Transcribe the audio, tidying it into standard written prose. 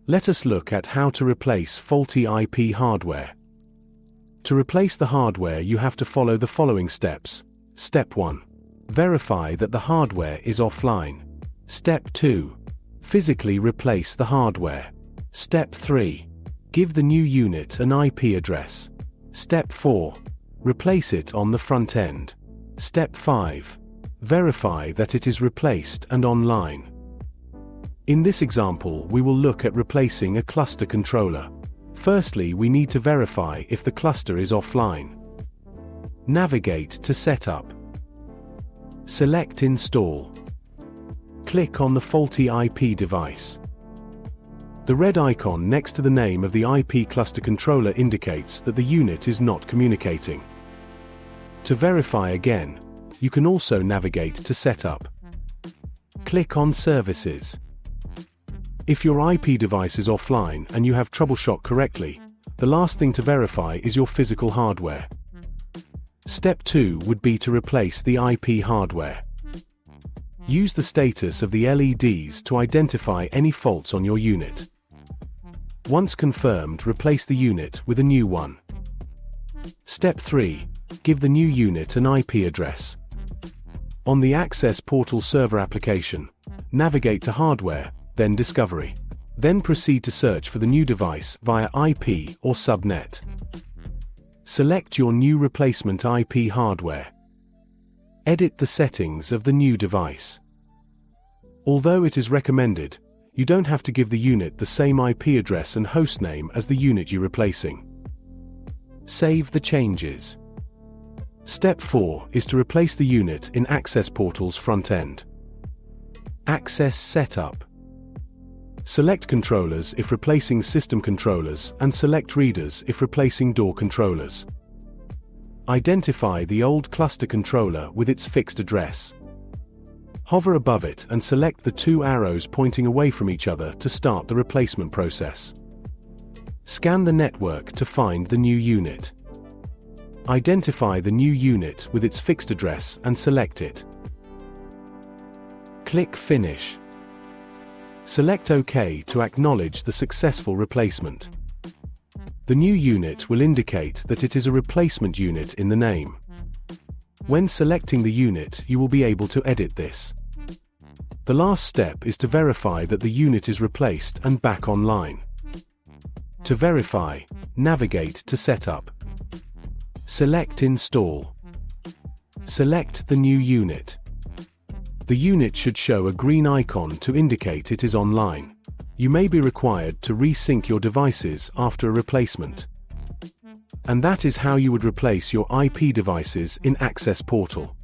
Let us look at how to replace faulty IP hardware. To replace the hardware, you have to follow the following steps. Step 1. Verify that the hardware is offline. Step 2. Physically replace the hardware. Step 3. Give the new unit an IP address. Step 4. Replace it on the front end. Step 5. Verify that it is replaced and online. In this example, we will look at replacing a cluster controller. Firstly, we need to verify if the cluster is offline. Navigate to Setup. Select Install. Click on the faulty IP device. The red icon next to the name of the IP cluster controller indicates that the unit is not communicating. To verify again, you can also navigate to Setup. Click on Services. If your IP device is offline and you have troubleshot correctly, the last thing to verify is your physical hardware. Step 2 would be to replace the IP hardware. Use the status of the LEDs to identify any faults on your unit. Once confirmed, replace the unit with a new one. Step 3. Give the new unit an IP address. On the Access Portal server application, navigate to Hardware, then Discovery. Then proceed to search for the new device via IP or subnet. Select your new replacement IP hardware. Edit the settings of the new device. Although it is recommended, you don't have to give the unit the same IP address and hostname as the unit you're replacing. Save the changes. Step 4 is to replace the unit in Access Portal's front end. Access Setup. Select controllers if replacing system controllers and select readers if replacing door controllers. Identify the old cluster controller with its fixed address. Hover above it and select the two arrows pointing away from each other to start the replacement process. Scan the network to find the new unit. Identify the new unit with its fixed address and select it. Click Finish. Select OK to acknowledge the successful replacement. The new unit will indicate that it is a replacement unit in the name. When selecting the unit, you will be able to edit this. The last step is to verify that the unit is replaced and back online. To verify, navigate to Setup. Select Install. Select the new unit. The unit should show a green icon to indicate it is online. You may be required to resync your devices after a replacement. And that is how you would replace your IP devices in Access Portal.